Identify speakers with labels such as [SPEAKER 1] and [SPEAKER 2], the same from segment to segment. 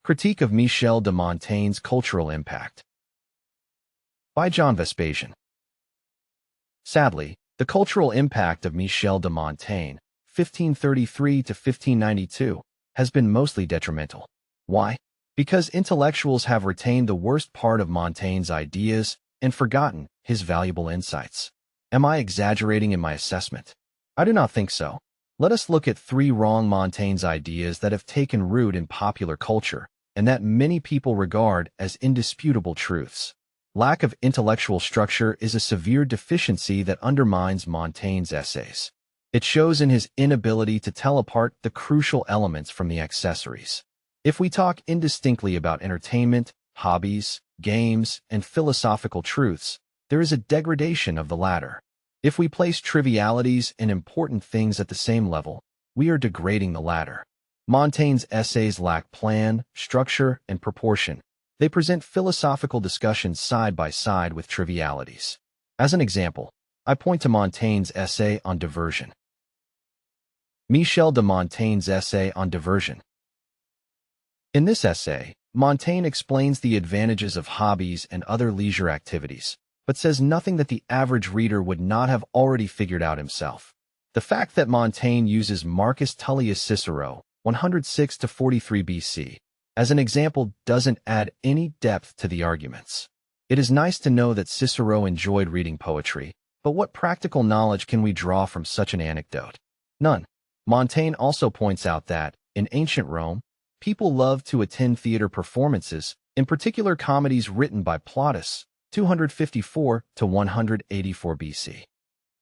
[SPEAKER 1] Critique of Michel de Montaigne's Cultural Impact by John Vespasian. Sadly, the cultural impact of Michel de Montaigne, 1533 to 1592, has been mostly detrimental. Why? Because intellectuals have retained the worst part of Montaigne's ideas and forgotten his valuable insights. Am I exaggerating in my assessment? I do not think so. Let us look at 3 wrong Montaigne's ideas that have taken root in popular culture and that many people regard as indisputable truths. Lack of intellectual structure is a severe deficiency that undermines Montaigne's essays. It shows in his inability to tell apart the crucial elements from the accessories. If we talk indistinctly about entertainment, hobbies, games, and philosophical truths, there is a degradation of the latter. If we place trivialities and important things at the same level, we are degrading the latter. Montaigne's essays lack plan, structure, and proportion. They present philosophical discussions side by side with trivialities. As an example, I point to Montaigne's essay on diversion. Michel de Montaigne's essay on diversion. In this essay, Montaigne explains the advantages of hobbies and other leisure activities, but says nothing that the average reader would not have already figured out himself. The fact that Montaigne uses Marcus Tullius Cicero, 106 to 43 BC, as an example doesn't add any depth to the arguments. It is nice to know that Cicero enjoyed reading poetry, but what practical knowledge can we draw from such an anecdote? None. Montaigne also points out that, in ancient Rome, people loved to attend theater performances, in particular comedies written by Plautus, 254 to 184 BC.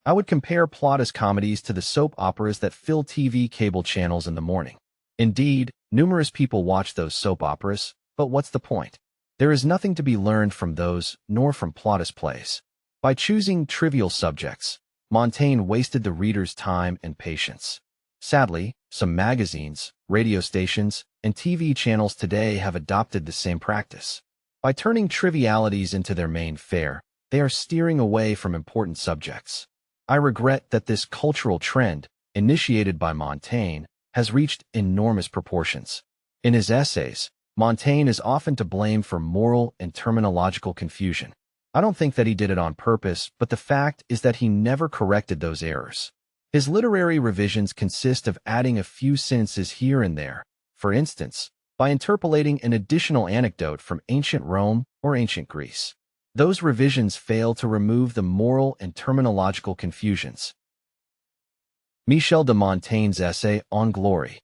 [SPEAKER 1] I would compare Plautus comedies to the soap operas that fill TV cable channels in the morning. Indeed, numerous people watch those soap operas, but what's the point? There is nothing to be learned from those, nor from Plautus plays. By choosing trivial subjects, Montaigne wasted the reader's time and patience. Sadly, some magazines, radio stations, and TV channels today have adopted the same practice. By turning trivialities into their main fare, they are steering away from important subjects. I regret that this cultural trend, initiated by Montaigne, has reached enormous proportions. In his essays, Montaigne is often to blame for moral and terminological confusion. I don't think that he did it on purpose, but the fact is that he never corrected those errors. His literary revisions consist of adding a few sentences here and there, for instance, by interpolating an additional anecdote from ancient Rome or ancient Greece. Those revisions fail to remove the moral and terminological confusions. Michel de Montaigne's essay on glory.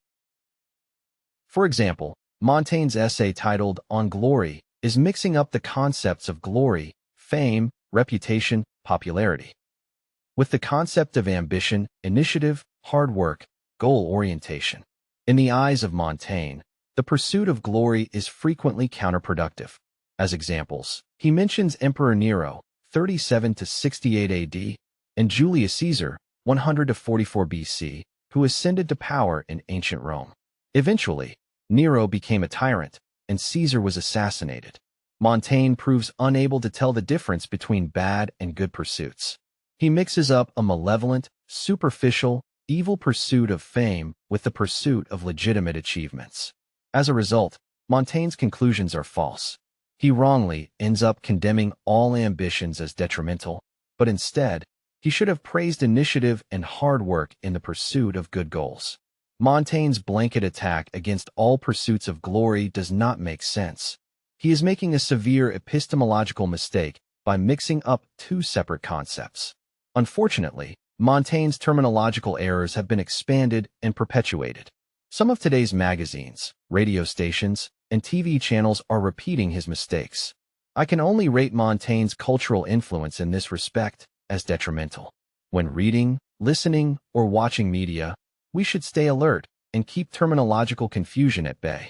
[SPEAKER 1] For example, Montaigne's essay titled On Glory is mixing up the concepts of glory, fame, reputation, popularity, with the concept of ambition, initiative, hard work, goal orientation. In the eyes of Montaigne, the pursuit of glory is frequently counterproductive. As examples, he mentions Emperor Nero, 37 to 68 AD, and Julius Caesar, 100 to 44 BC, who ascended to power in ancient Rome. Eventually, Nero became a tyrant, and Caesar was assassinated. Montaigne proves unable to tell the difference between bad and good pursuits. He mixes up a malevolent, superficial, evil pursuit of fame with the pursuit of legitimate achievements. As a result, Montaigne's conclusions are false. He wrongly ends up condemning all ambitions as detrimental, but instead, he should have praised initiative and hard work in the pursuit of good goals. Montaigne's blanket attack against all pursuits of glory does not make sense. He is making a severe epistemological mistake by mixing up 2 separate concepts. Unfortunately, Montaigne's terminological errors have been expanded and perpetuated. Some of today's magazines, radio stations, and TV channels are repeating his mistakes. I can only rate Montaigne's cultural influence in this respect as detrimental. When reading, listening, or watching media, we should stay alert and keep terminological confusion at bay.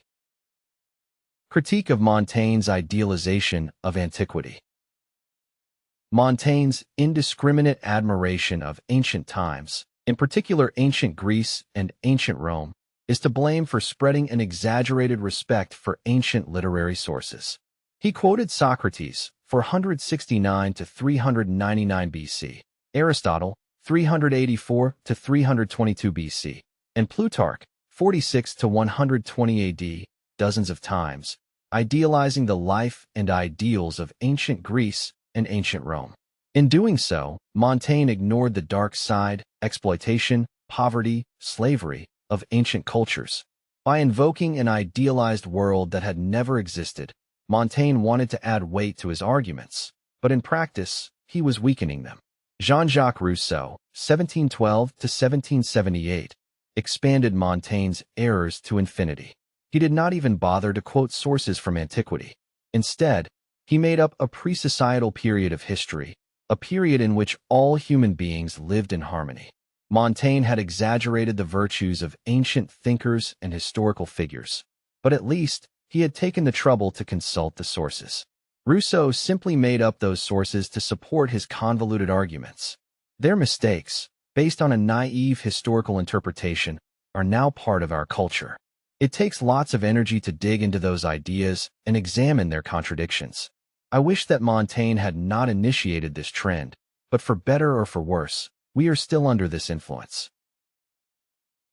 [SPEAKER 1] Critique of Montaigne's idealization of antiquity. Montaigne's indiscriminate admiration of ancient times, in particular ancient Greece and ancient Rome, is to blame for spreading an exaggerated respect for ancient literary sources. He quoted Socrates, 469 to 399 BC, Aristotle, 384 to 322 BC, and Plutarch, 46 to 120 AD, dozens of times, idealizing the life and ideals of ancient Greece and ancient Rome. In doing so, Montaigne ignored the dark side, exploitation, poverty, slavery of ancient cultures. By invoking an idealized world that had never existed, Montaigne wanted to add weight to his arguments, but in practice, he was weakening them. Jean-Jacques Rousseau, 1712 to 1778, expanded Montaigne's errors to infinity. He did not even bother to quote sources from antiquity. Instead, he made up a pre-societal period of history, a period in which all human beings lived in harmony. Montaigne had exaggerated the virtues of ancient thinkers and historical figures, but at least he had taken the trouble to consult the sources. Rousseau simply made up those sources to support his convoluted arguments. Their mistakes, based on a naive historical interpretation, are now part of our culture. It takes lots of energy to dig into those ideas and examine their contradictions. I wish that Montaigne had not initiated this trend, but for better or for worse, we are still under this influence.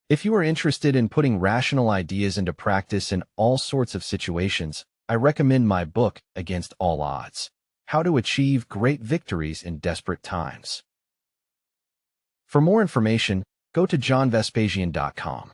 [SPEAKER 1] If you are interested in putting rational ideas into practice in all sorts of situations, I recommend my book, Against All Odds: How to Achieve Great Victories in Desperate Times. For more information, go to johnvespasian.com.